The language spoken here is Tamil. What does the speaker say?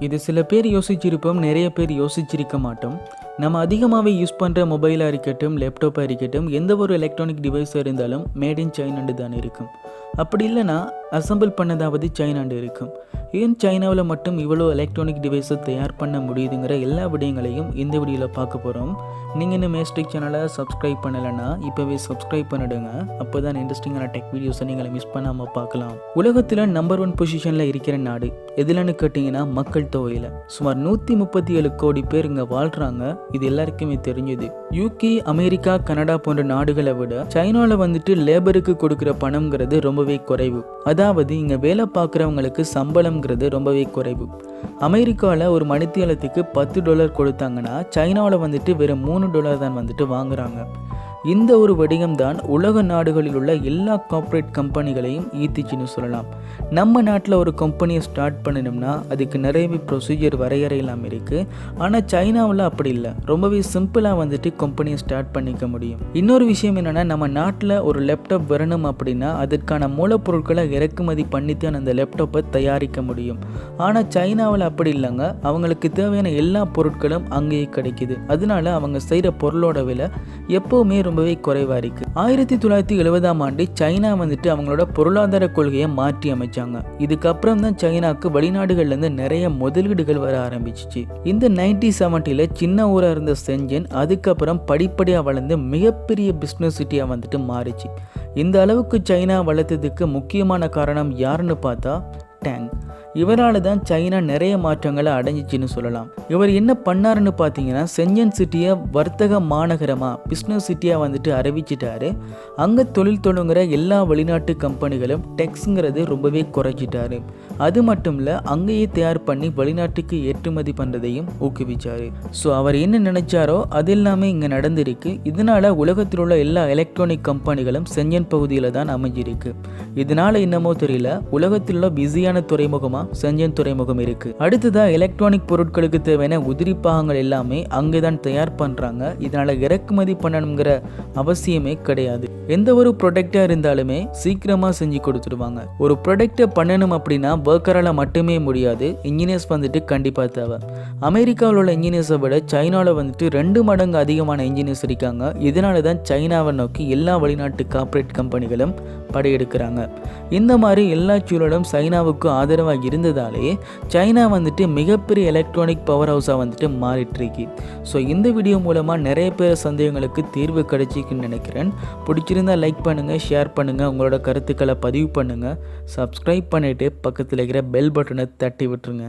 இது சில பேர் யோசிச்சிருப்போம், நிறைய பேர் யோசிச்சிருக்க மாட்டோம். நம்ம அதிகமாகவே யூஸ் பண்ணுற மொபைலாக இருக்கட்டும், லேப்டாப்பாக இருக்கட்டும், எந்த ஒரு எலக்ட்ரானிக் டிவைஸாக இருந்தாலும் மேட் இன் சைனாண்டு தான் இருக்கும். அப்படி இல்லைனா அசம்பிள் பண்ணதாவது சைனாண்டு இருக்கும். ஏன் சைனாவில் மட்டும் இவ்வளோ எலக்ட்ரானிக் டிவைஸை தயார் பண்ண முடியுதுங்கிற எல்லா விடயங்களையும் இந்த வீடியோவில் பார்க்க போகிறோம். நீங்கள் இன்னும் மேஸ்டிக் சேனலை சப்ஸ்கிரைப் பண்ணலைன்னா இப்போவே சப்ஸ்கிரைப் பண்ணிடுங்க. அப்போ தான் இன்ட்ரெஸ்டிங்கான டெக் வீடியோஸை நீங்கள் மிஸ் பண்ணாமல் பார்க்கலாம். உலகத்தில் நம்பர் 1 பொசிஷனில் இருக்கிற நாடு எதுலன்னு கேட்டிங்கன்னா மக்கள் தொகையில். சுமார் 137 கோடி பேர் இங்கே வாழ்கிறாங்க. இது எல்லாருக்குமே தெரிஞ்சது. யூகே, அமெரிக்கா, கனடா போன்ற நாடுகளை விட சைனாவில் லேபருக்கு கொடுக்குற பணம்ங்கிறது ரொம்பவே குறைவு. அதாவது இங்கே வேலை பார்க்குறவங்களுக்கு சம்பளம்ங்கிறது ரொம்பவே குறைவு. அமெரிக்காவில் ஒரு மணித்தியாலத்துக்கு $10 கொடுத்தாங்கன்னா சைனாவில் வெறும் $3 தான் வாங்குறாங்க. இந்த ஒரு வடிவம் தான் உலக நாடுகளில் உள்ள எல்லா கார்ப்பரேட் கம்பெனிகளையும் ஈர்த்துச்சுன்னு சொல்லலாம். நம்ம நாட்டில் ஒரு கம்பெனியை ஸ்டார்ட் பண்ணணும்னா அதுக்கு நிறையவே ப்ரொசீஜர் வரையறை இல்லாமல் இருக்குது. ஆனால் சைனாவில் அப்படி இல்லை. ரொம்பவே சிம்பிளாக கம்பெனியை ஸ்டார்ட் பண்ணிக்க முடியும். இன்னொரு விஷயம் என்னென்னா, நம்ம நாட்டில் ஒரு லேப்டாப் வரணும் அப்படின்னா அதற்கான மூலப்பொருட்களை இறக்குமதி பண்ணித்தான் அந்த லேப்டாப்பை தயாரிக்க முடியும். ஆனால் சைனாவில் அப்படி இல்லைங்க. அவங்களுக்கு தேவையான எல்லா பொருட்களும் அங்கேயே கிடைக்குது. அதனால அவங்க செய்கிற பொருளோட விலை எப்போவுமே ரொம்பவே குறைவாக இருக்குது. 1970ஆம் ஆண்டு சைனா அவங்களோட பொருளாதார கொள்கையை மாற்றி அமைச்சாங்க. இதுக்கப்புறம் தான் சைனாவுக்கு வெளிநாடுகள்லேருந்து நிறைய முதலீடுகள் வர ஆரம்பிச்சிச்சு. இந்த 1970ல் சின்ன ஊராக இருந்த செஞ்சன் அதுக்கப்புறம் படிப்படியாக வளர்ந்து மிகப்பெரிய பிஸ்னஸ் சிட்டியாக மாறிச்சு. இந்த அளவுக்கு சைனா வளர்த்ததுக்கு முக்கியமான காரணம் யாருன்னு பார்த்தா டேங். இவரால் தான் சைனா நிறைய மாற்றங்களை அடைஞ்சிச்சின்னு சொல்லலாம். இவர் என்ன பண்ணாருன்னு பார்த்தீங்கன்னா, செஞ்சன் சிட்டியை வர்த்தக மாநகரமாக பிஸ்னஸ் சிட்டியாக அறிவிச்சிட்டாரு. அங்கே தொழில் தொடங்குகிற எல்லா வெளிநாட்டு கம்பெனிகளும் டெக்ஸுங்கிறது ரொம்பவே குறைச்சிட்டாரு. அது மட்டும் இல்லை, அங்கேயே தயார் பண்ணி வெளிநாட்டுக்கு ஏற்றுமதி பண்ணுறதையும் ஊக்குவிச்சார். ஸோ அவர் என்ன நினைச்சாரோ அது எல்லாமே இங்கே நடந்திருக்கு. இதனால் உலகத்தில் உள்ள எல்லா எலக்ட்ரானிக் கம்பெனிகளும் செஞ்சன் பகுதியில் தான் அமைஞ்சிருக்கு. இதனால் என்னமோ தெரியல, உலகத்தில் உள்ள பிஸியான துறைமுகமாக செஞ்சன் துறைமுகம் இருக்கு. அடுத்ததா எலக்ட்ரானிக் பொருட்களுக்கு தேவையான உதிரி பாகங்கள் எல்லாமே அங்கேதான் தயார் பண்றாங்க. இதனால இறக்குமதி பண்ணணுங்கிற அவசியமே கிடையாது. எந்த ஒரு ப்ராடக்டா இருந்தாலுமே சீக்கிரமா செஞ்சு கொடுத்துருவாங்க. ஒரு ப்ராடக்டை பண்ணணும் அப்படின்னா ஒர்க்கரால மட்டுமே முடியாது. இன்ஜினியர்ஸ் கண்டிப்பா தேவை. அமெரிக்காவில் உள்ள இன்ஜினியர்ஸை விட சைனாவில் 2 மடங்கு அதிகமான இன்ஜினியர்ஸ் இருக்காங்க. இதனால தான் சைனாவை நோக்கி எல்லா வெளிநாட்டு கார்ப்பரேட் கம்பெனிகளும் படையெடுக்கிறாங்க. இந்த மாதிரி எல்லா சூழலும் சைனாவுக்கு ஆதரவாக இருந்ததாலே சைனா மிகப்பெரிய எலக்ட்ரானிக் பவர் ஹவுஸாக மாறிட்டு இருக்கு. ஸோ இந்த வீடியோ மூலமாக நிறைய பேர் சந்தேகங்களுக்கு தீர்வு கிடைச்சிக்குன்னு நினைக்கிறேன். பிடிச்சிருந்தா லைக் பண்ணுங்கள், ஷேர் பண்ணுங்கள், உங்களோட கருத்துக்களை பதிவு பண்ணுங்கள். சப்ஸ்கிரைப் பண்ணிவிட்டு பக்கத்தில் இருக்கிற பெல் பட்டனை தட்டி விட்டுருங்க.